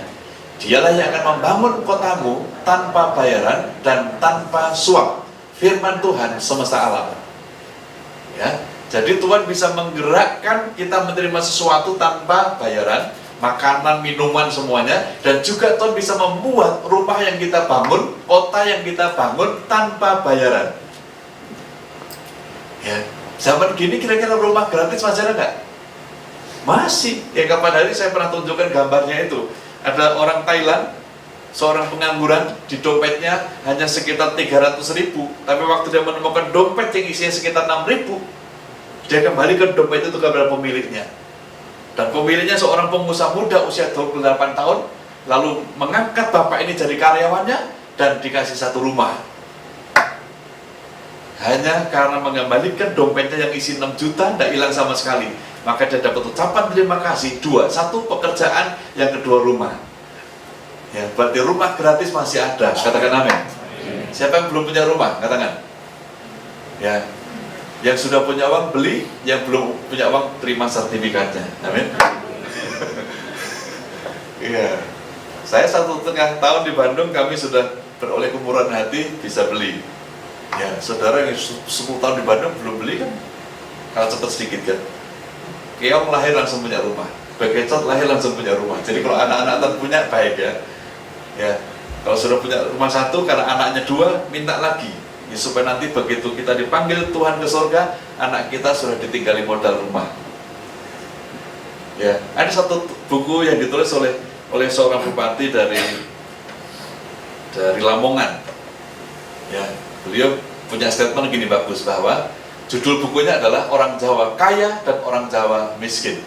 Dialah yang akan membangun kotamu tanpa bayaran dan tanpa suap. Firman Tuhan semesta alam. Ya, jadi Tuhan bisa menggerakkan kita menerima sesuatu tanpa bayaran, makanan, minuman, semuanya. Dan juga Tuhan bisa membuat rumah yang kita bangun, kota yang kita bangun tanpa bayaran. Ya, zaman gini kira-kira rumah gratis masih ada nggak? Masih. Ya, kapan hari saya pernah tunjukkan gambarnya itu. Ada orang Thailand, seorang pengangguran, di dompetnya hanya sekitar 300.000. Tapi waktu dia menemukan dompet yang isinya sekitar 6.000, dia kembali ke dompet itu kepada pemiliknya. Dan pemiliknya seorang pengusaha muda usia 28 tahun, lalu mengangkat bapak ini jadi karyawannya dan dikasih 1 rumah. Hanya karena mengembalikan dompetnya yang isi 6 juta, tidak hilang sama sekali. Maka dia dapat ucapan terima kasih 2. 1 pekerjaan, yang kedua rumah. Ya, berarti rumah gratis masih ada. Katakan amin. Siapa yang belum punya rumah? Katakan. Ya. Yang sudah punya uang beli, yang belum punya uang terima sertifikatnya. Amin. Iya. Saya 1,5 tahun di Bandung, kami sudah beroleh kemurahan hati bisa beli. Ya, saudara yang 10 tahun di Bandung belum beli kan? Kalau cepat sedikit kan. Keong lahir langsung punya rumah, Bekecot lahir langsung punya rumah. Jadi kalau anak-anak punya baik ya. Ya, kalau sudah punya rumah 1 karena anaknya 2, minta lagi. Ya, supaya nanti begitu kita dipanggil Tuhan ke surga, anak kita sudah ditinggali modal rumah. Ya, ada satu buku yang ditulis oleh seorang bupati dari Lamongan. Ya, beliau punya statement gini bagus, bahwa judul bukunya adalah Orang Jawa Kaya dan Orang Jawa Miskin.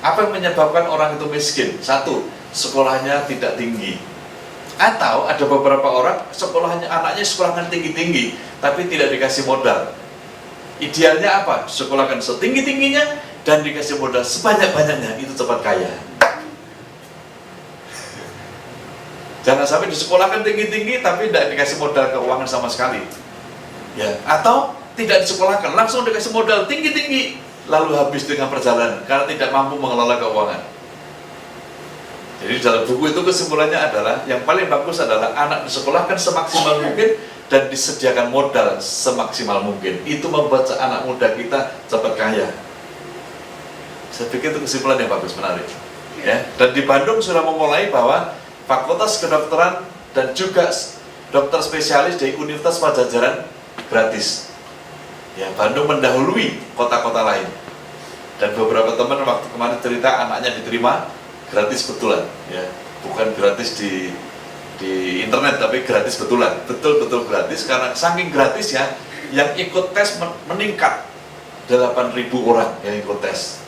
Apa yang menyebabkan orang itu miskin? 1, sekolahnya tidak tinggi. Atau ada beberapa orang anaknya sekolahkan tinggi-tinggi tapi tidak dikasih modal. Idealnya apa? Sekolahkan setinggi-tingginya dan dikasih modal sebanyak-banyaknya, itu cepat kaya. Jangan sampai disekolahkan tinggi-tinggi tapi tidak dikasih modal keuangan sama sekali. Ya, atau tidak disekolahkan, langsung dikasih modal tinggi-tinggi lalu habis dengan perjalanan karena tidak mampu mengelola keuangan. Jadi dalam buku itu kesimpulannya adalah yang paling bagus adalah anak disekolahkan semaksimal mungkin dan disediakan modal semaksimal mungkin. Itu membuat anak muda kita cepat kaya. Saya pikir itu kesimpulan yang bagus, menarik. Ya, dan di Bandung sudah memulai bahwa Fakultas Kedokteran dan juga dokter spesialis dari Universitas Padjadjaran gratis. Ya, Bandung mendahului kota-kota lain. Dan beberapa teman waktu kemarin cerita anaknya diterima gratis betulan, ya, bukan gratis di internet tapi gratis betulan, betul-betul gratis karena saking gratis ya, yang ikut tes meningkat 8.000 orang yang ikut tes,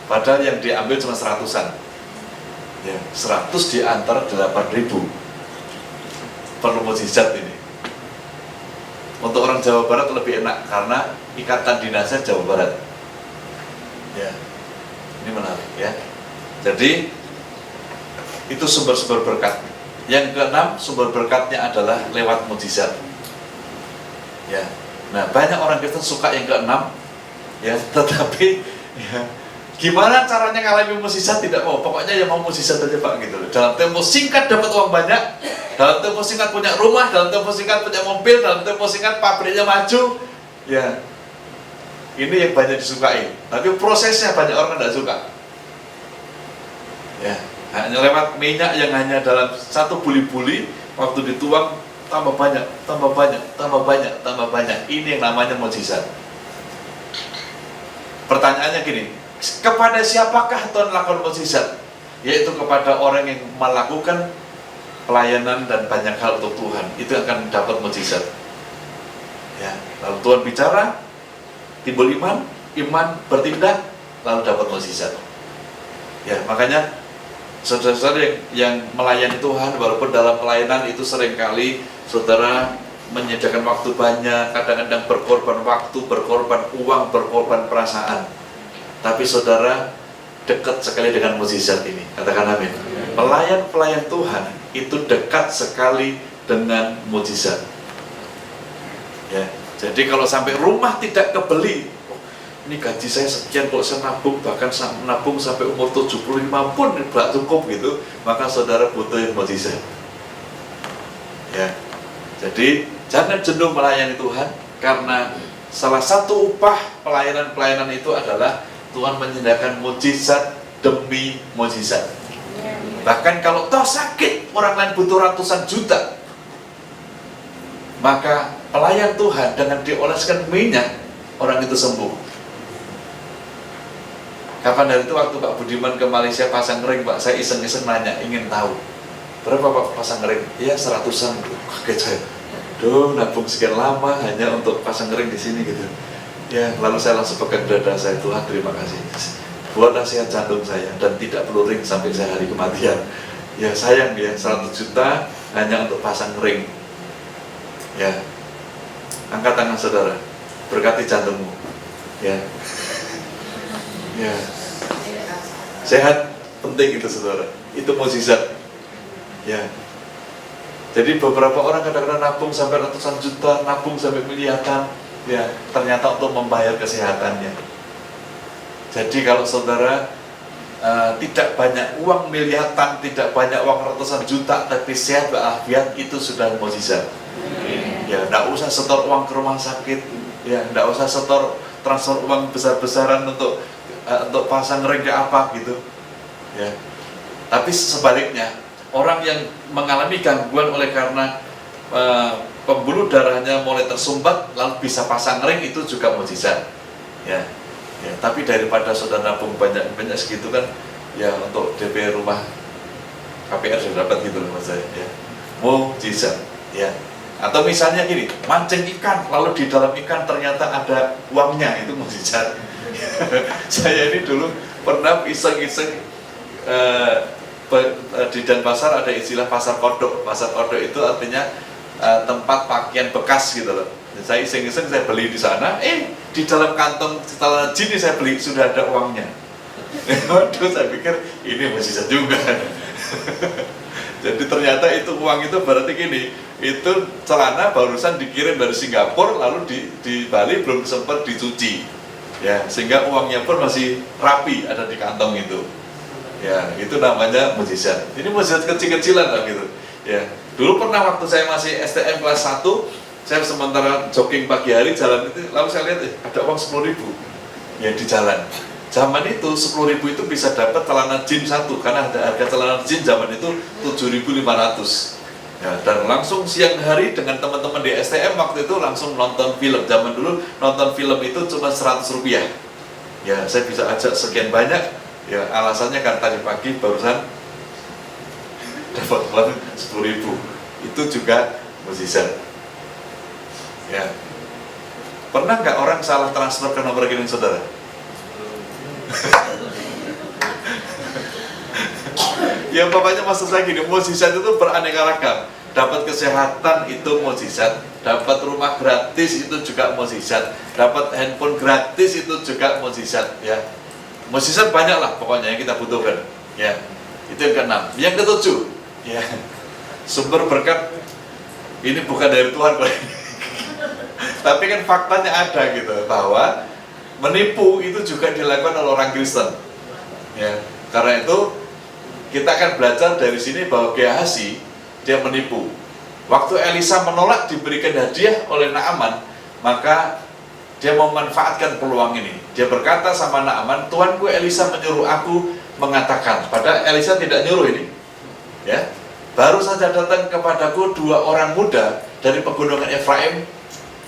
padahal yang diambil cuma 100-an, ya, 100 di antara 8.000, perlu mukjizat ini. Untuk orang Jawa Barat lebih enak karena ikatan dinasnya Jawa Barat, ya, ini menarik ya. Jadi itu sumber-sumber berkat. Yang keenam, sumber berkatnya adalah lewat mukjizat. Ya, nah banyak orang Kristen suka yang keenam, ya, tetapi ya, gimana caranya ngalami mukjizat tidak mau. Pokoknya yang mau mukjizat aja Pak gitu. Dalam tempo singkat dapat uang banyak, dalam tempo singkat punya rumah, dalam tempo singkat punya mobil, dalam tempo singkat pabriknya maju. Ya, ini yang banyak disukai. Tapi prosesnya banyak orang tidak suka. Ya. Hanya lewat minyak yang hanya dalam satu buli-buli, waktu dituang tambah banyak, tambah banyak, tambah banyak, tambah banyak. Ini yang namanya mukjizat. Pertanyaannya gini, kepada siapakah Tuhan lakukan mukjizat? Yaitu kepada orang yang melakukan pelayanan dan banyak hal untuk Tuhan, itu akan dapat mukjizat. Ya, lalu Tuhan bicara, timbul iman bertindak, lalu dapat mukjizat. Ya, makanya saudara-saudara yang melayani Tuhan, walaupun dalam pelayanan itu seringkali saudara menyediakan waktu banyak, kadang-kadang berkorban waktu, berkorban uang, berkorban perasaan, tapi saudara dekat sekali dengan mukjizat ini. Katakan amin. Pelayan-pelayan Tuhan itu dekat sekali dengan mukjizat. Ya, jadi kalau sampai rumah tidak kebeli, ini gaji saya sekian, kalau saya nabung, bahkan nabung sampai umur 75 pun tidak cukup gitu, maka saudara butuh yang mukjizat. Ya, jadi jangan jenuh melayani Tuhan, karena salah satu upah pelayanan itu adalah Tuhan menyediakan mukjizat demi mukjizat. Bahkan kalau toh sakit, orang lain butuh ratusan juta, maka pelayan Tuhan dengan dioleskan minyak, orang itu sembuh. Kapan hari itu waktu Pak Budiman ke Malaysia pasang ring, Pak, saya iseng-iseng nanya, ingin tahu berapa Pak pasang ring? Iya 100-an. Kaget saya. Duh, nabung sekian lama hanya untuk pasang ring di sini gitu. Ya, lalu saya langsung pegang dada saya, Tuhan terima kasih. Buatlah sehat jantung saya dan tidak perlu ring sampai saya hari kematian. Ya sayang ya, 100 juta hanya untuk pasang ring. Ya, angkat tangan saudara, berkati jantungmu. Ya. Ya, sehat penting itu saudara, itu mukjizat. Ya, jadi beberapa orang kadang-kadang nabung sampai ratusan juta, nabung sampai miliaran, ya ternyata untuk membayar kesehatannya. Jadi kalau saudara tidak banyak uang miliaran, tidak banyak uang ratusan juta, tapi sehat walafiat, itu sudah mukjizat. Ya, tidak usah setor uang ke rumah sakit, ya tidak usah setor transfer uang besar-besaran untuk pasang ring ke apa gitu, ya. Tapi sebaliknya, orang yang mengalami gangguan oleh karena pembuluh darahnya mulai tersumbat lalu bisa pasang ring, itu juga mukjizat, ya. Ya, tapi daripada saudara nabung banyak segitu kan, ya untuk DP rumah KPR sudah dapat gitu loh mas saya, ya. Mukjizat, ya. Atau misalnya gini, mancing ikan, lalu di dalam ikan ternyata ada uangnya, itu mukjizat. Saya ini dulu pernah iseng-iseng Di Denpasar ada istilah pasar kodok. Pasar kodok itu artinya tempat pakaian bekas gitu loh. Saya iseng-iseng saya beli di sana, di dalam kantong celana jeans saya beli sudah ada uangnya. Waduh, saya pikir ini masih juga. Jadi ternyata itu uang itu berarti gini, itu celana barusan dikirim dari Singapura, lalu di Bali belum sempat dicuci, ya, sehingga uangnya pun masih rapi ada di kantong itu. Ya, itu namanya mukjizat. Ini mukjizat kecil-kecilan lah gitu. Ya, dulu pernah waktu saya masih STM kelas 1, saya sementara jogging pagi hari jalan itu, lalu saya lihat ada uang 10.000 ya di jalan. Zaman itu 10.000 itu bisa dapat celana jeans satu, karena harga celana jeans zaman itu 7.500. Ya, dan langsung siang hari dengan teman-teman di STM waktu itu langsung nonton film. Zaman dulu nonton film itu cuma 100 rupiah. Ya, saya bisa ajak sekian banyak. Ya, alasannya kan tadi pagi barusan dapat uang 10.000. Itu juga mukjizat. Ya, pernah nggak orang salah transfer ke nomor rekening saudara? Ya pokoknya maksud saya gini, mukjizat itu beraneka ragam. Dapat kesehatan itu mukjizat, dapat rumah gratis itu juga mukjizat, dapat handphone gratis itu juga mukjizat. Ya, mukjizat banyak lah pokoknya yang kita butuhkan. Ya, itu yang keenam. Yang ketujuh, ya, sumber berkat ini bukan dari Tuhan kok. Tapi kan faktanya ada gitu, bahwa menipu itu juga dilakukan oleh orang Kristen. Ya, karena itu kita akan belajar dari sini bahwa Gehazi dia menipu. Waktu Elisa menolak diberikan hadiah oleh Naaman, maka dia memanfaatkan peluang ini. Dia berkata sama Naaman, "Tuanku Elisa menyuruh aku mengatakan." Padahal Elisa tidak nyuruh ini. Ya, baru saja datang kepadaku 2 orang muda dari pegunungan Efraim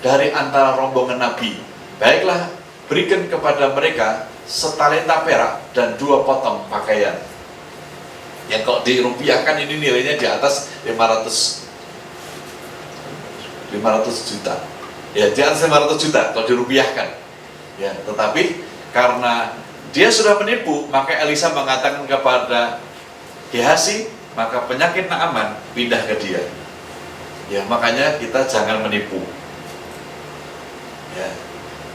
dari antara rombongan nabi. Baiklah, berikan kepada mereka setalenta perak dan 2 potong pakaian. Yang kalau dirupiahkan ini nilainya di atas 500 juta. Ya, di atas 500 juta kalau dirupiahkan. Ya, tetapi karena dia sudah menipu, maka Elisa mengatakan kepada Gehazi, maka penyakit Naaman pindah ke dia. Ya, makanya kita jangan menipu. Ya,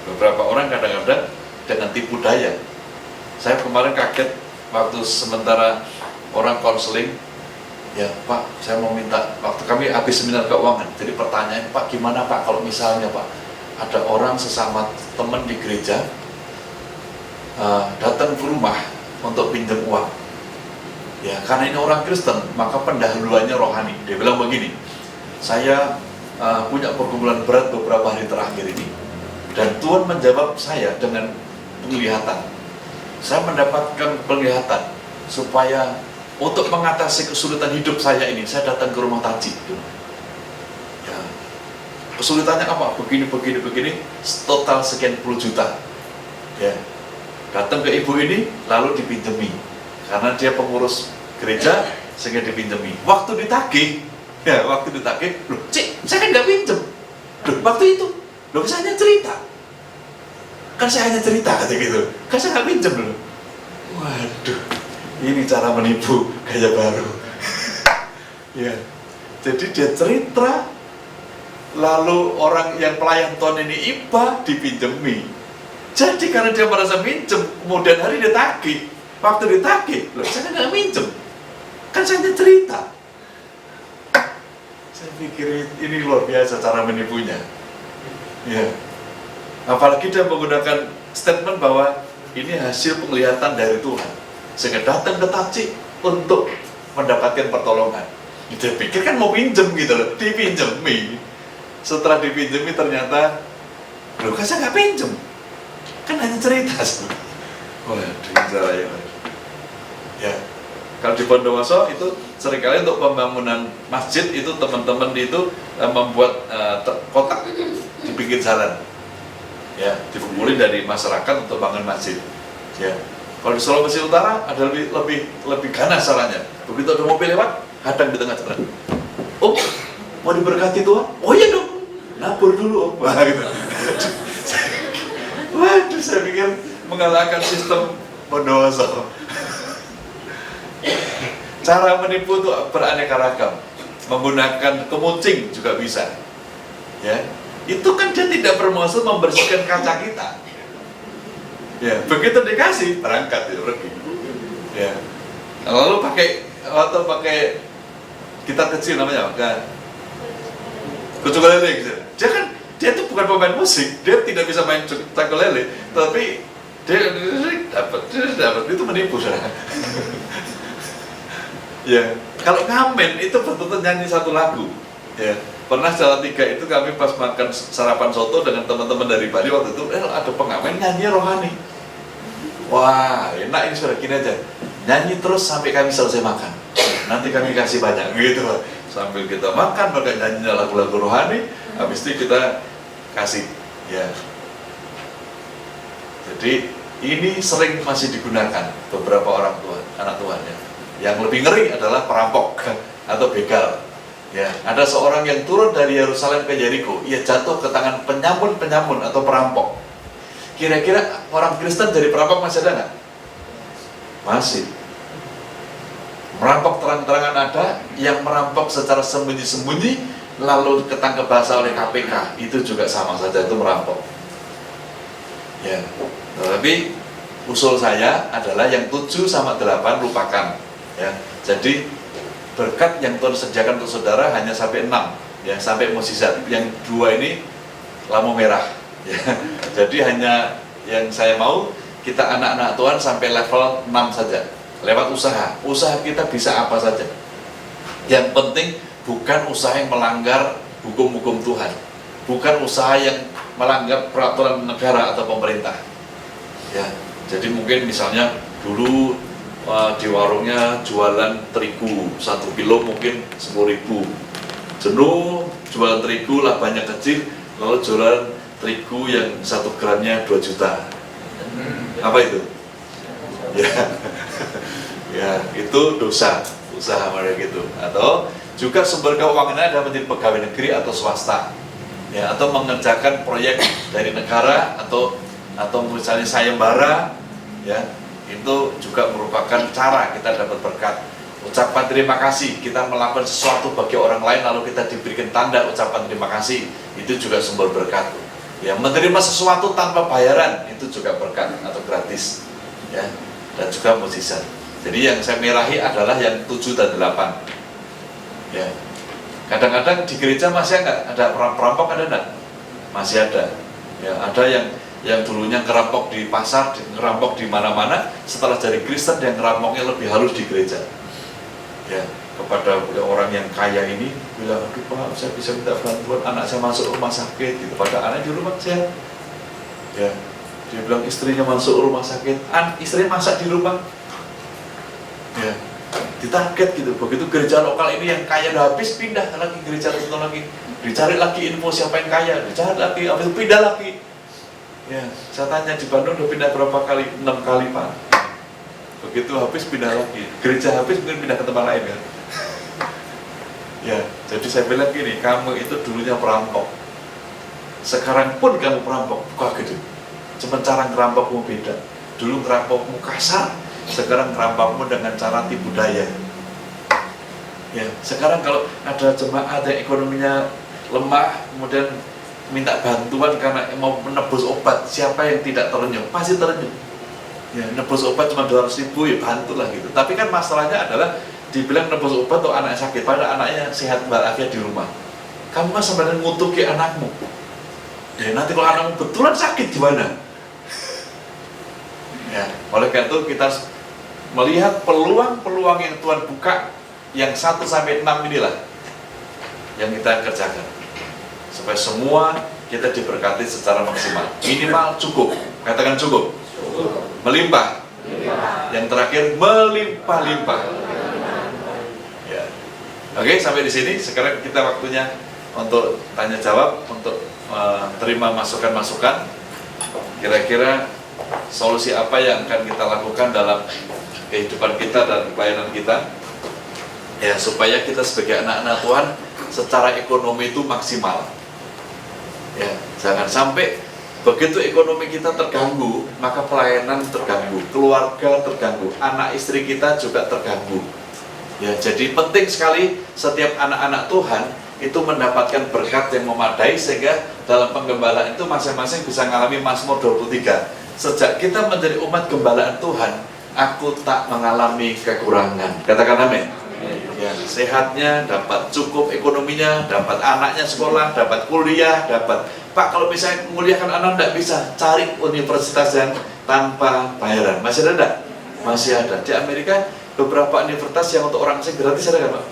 beberapa orang kadang-kadang dengan tipu daya. Saya kemarin kaget waktu sementara orang konseling, ya Pak, saya mau minta, waktu kami habis seminar keuangan, jadi pertanyaan, Pak, gimana Pak kalau misalnya Pak ada orang sesama teman di gereja datang ke rumah untuk pinjam uang, ya karena ini orang Kristen, maka pendahuluannya rohani. Dia bilang begini, saya punya pergumulan berat beberapa hari terakhir ini, dan Tuhan menjawab saya dengan penglihatan. Saya mendapatkan penglihatan supaya untuk mengatasi kesulitan hidup saya ini, saya datang ke rumah Taji. Ya, kesulitannya apa? Begini, total sekian puluh juta. Ya, datang ke ibu ini, lalu dipinjemi. Karena dia pengurus gereja, sehingga dipinjemi. Waktu ditagih, loh, Cik, saya kan nggak pinjem. Loh, waktu itu, loh, saya hanya cerita. Kan saya hanya cerita, kata gitu. Kan saya nggak pinjem loh. Waduh. Ini cara menipu gaya baru. Ya, jadi dia cerita, lalu orang yang pelayan Tuhan ini iba dipinjemi. Jadi karena dia merasa minjem, kemudian hari dia tagih. Waktu ditagih, loh saya nggak minjem, kan saya hanya cerita. Saya pikir ini luar biasa cara menipunya. Ya, apalagi dia menggunakan statement bahwa ini hasil penglihatan dari Tuhan, sehingga datang ke Taci untuk mendapatkan pertolongan. Dia pikir kan mau pinjem gitu loh, dipinjemi. Setelah dipinjemi ternyata, loh kan saya nggak pinjem, kan hanya cerita. Waduh, ya. Kalau di Bondowoso itu seringkali untuk pembangunan masjid itu teman-teman itu membuat kotak di pinggir jalan, ya, dikumpulin dari masyarakat untuk bangun masjid. Ya. Kalau di Sulawesi Utara ada lebih ganas caranya. Begitu ada mobil lewat, hadang di tengah jalan. Oh, mau diberkati Tuhan? Oh iya dong, nabur dulu. Wah, gitu. Waduh, saya pikir mengalahkan sistem Bondowoso. Cara menipu itu beraneka ragam. Menggunakan kemuncing juga bisa. Ya, itu kan dia tidak bermaksud membersihkan kaca kita. Ya, begitu dikasih berangkat itu pergi. Ya, lalu pakai kita kecil namanya kan, ukulele gitu. Dia itu bukan pemain musik, dia tidak bisa main ukulele, tapi dia dapat itu menipu saudara. Ya, kalau ngamen itu betul-betul nyanyi satu lagu. Ya, pernah Salatiga itu kami pas makan sarapan soto dengan teman-teman dari Bali waktu itu, ada pengamen nyanyi rohani. Wah, enak ini sudah gini aja. Nyanyi terus sampai kami selesai makan. Nanti kami kasih banyak gitu loh. Sambil kita makan maka nyanyi lagu-lagu rohani, habis itu kita kasih. Ya. Jadi ini sering masih digunakan beberapa orang tua, anak Tuhan ya. Yang lebih ngeri adalah perampok atau begal. Ya, ada seorang yang turun dari Yerusalem ke Yeriko, ia jatuh ke tangan penyamun atau perampok. Kira-kira orang Kristen dari perampok masih ada nggak? Masih. Merampok terang-terangan ada, yang merampok secara sembunyi-sembunyi lalu ketangkep basah oleh KPK, itu juga sama saja, itu merampok. Ya, tapi usul saya adalah yang 7 sama 8 lupakan. Ya, jadi berkat yang Tuhan sediakan untuk saudara hanya sampai 6, ya, sampai mukjizat. Yang 2 ini lampu merah. Ya, jadi hanya yang saya mau kita anak-anak Tuhan sampai level 6 saja. Lewat usaha kita bisa apa saja. Yang penting bukan usaha yang melanggar hukum-hukum Tuhan, bukan usaha yang melanggar peraturan negara atau pemerintah. Ya, jadi mungkin misalnya dulu di warungnya jualan terigu 1 kilo mungkin 10.000, jenuh jualan terigu, labanya kecil, lalu jualan terigu yang 1 gramnya 2 juta. Apa itu? Ya, ya itu dosa usaha mereka gitu. Atau juga sumber keuangannya ada menjadi pegawai negeri atau swasta, ya, atau mengerjakan proyek dari negara atau misalnya sayembara, ya, itu juga merupakan cara kita dapat berkat. Ucapan terima kasih, kita melakukan sesuatu bagi orang lain lalu kita diberikan tanda ucapan terima kasih, itu juga sumber berkat. Ya, menerima sesuatu tanpa bayaran itu juga berkat atau gratis, ya, dan juga mukjizat. Jadi yang saya merahi adalah yang 7 dan 8. Ya. Kadang-kadang di gereja masih ada perampok, ada enggak? Masih ada. Ya, ada yang dulunya ngerampok di pasar, ngerampok di mana-mana, setelah jadi Kristen yang ngerampoknya lebih halus di gereja. Ya, kepada orang yang kaya ini bilang, aduh Pak, saya bisa minta bantuan anak saya masuk rumah sakit gitu, pada anak di rumah saya. Ya, dia bilang istrinya masuk rumah sakit, istrinya masak di rumah. Ya, ditarget gitu. Begitu gereja lokal ini yang kaya udah habis, pindah lagi gereja tertentu lagi, dicari lagi info siapa yang kaya, dicari lagi, habis itu pindah lagi. Ya, saya tanya di Bandung udah pindah berapa kali? 6 kali Pak. Begitu habis pindah lagi, gereja habis mungkin pindah ke tempat lain kan. Ya, jadi saya bilang gini, kamu itu dulunya perampok, sekarang pun kamu perampok, buka gitu. Cuma cara ngerampokmu beda. Dulu ngerampokmu kasar, sekarang ngerampokmu dengan cara tipu daya. Ya, sekarang kalau ada jemaat yang ekonominya lemah, kemudian minta bantuan karena mau menebus obat, siapa yang tidak terenyuh? Pasti terenyuh. Ya, nebus obat cuma 200.000, ya bantulah gitu. Tapi kan masalahnya adalah dibilang nebus obat atau anaknya sakit, padahal anaknya sehat walafiat di rumah. Kamu kan sebenarnya ngutuki anakmu. Ya, nanti kalau anakmu betulan sakit gimana? Ya, oleh karena itu kita harus melihat peluang-peluang yang Tuhan buka, yang 1 sampai 6 inilah yang kita kerjakan supaya semua kita diberkati secara maksimal. Minimal cukup, katakan cukup. Melimpah. Yang terakhir melimpah-limpah. Ya. Oke, sampai di sini. Sekarang kita waktunya untuk tanya jawab, untuk terima masukan-masukan. Kira-kira solusi apa yang akan kita lakukan dalam kehidupan kita dan pelayanan kita, ya, supaya kita sebagai anak-anak Tuhan secara ekonomi itu maksimal. Ya, jangan sampai begitu ekonomi kita terganggu, maka pelayanan terganggu, keluarga terganggu, anak istri kita juga terganggu. Ya, jadi penting sekali setiap anak-anak Tuhan itu mendapatkan berkat yang memadai, sehingga dalam penggembalaan itu masing-masing bisa mengalami Mazmur 23. Sejak kita menjadi umat gembalaan Tuhan, aku tak mengalami kekurangan. Katakan amin. Ya, sehatnya, dapat cukup ekonominya, dapat anaknya sekolah, dapat kuliah, dapat. Pak, kalau misalnya menguliahkan anak tidak bisa, cari universitas yang tanpa bayaran. Masih ada? Masih ada. Di Amerika beberapa universitas yang untuk orang asing gratis, ada kan Pak?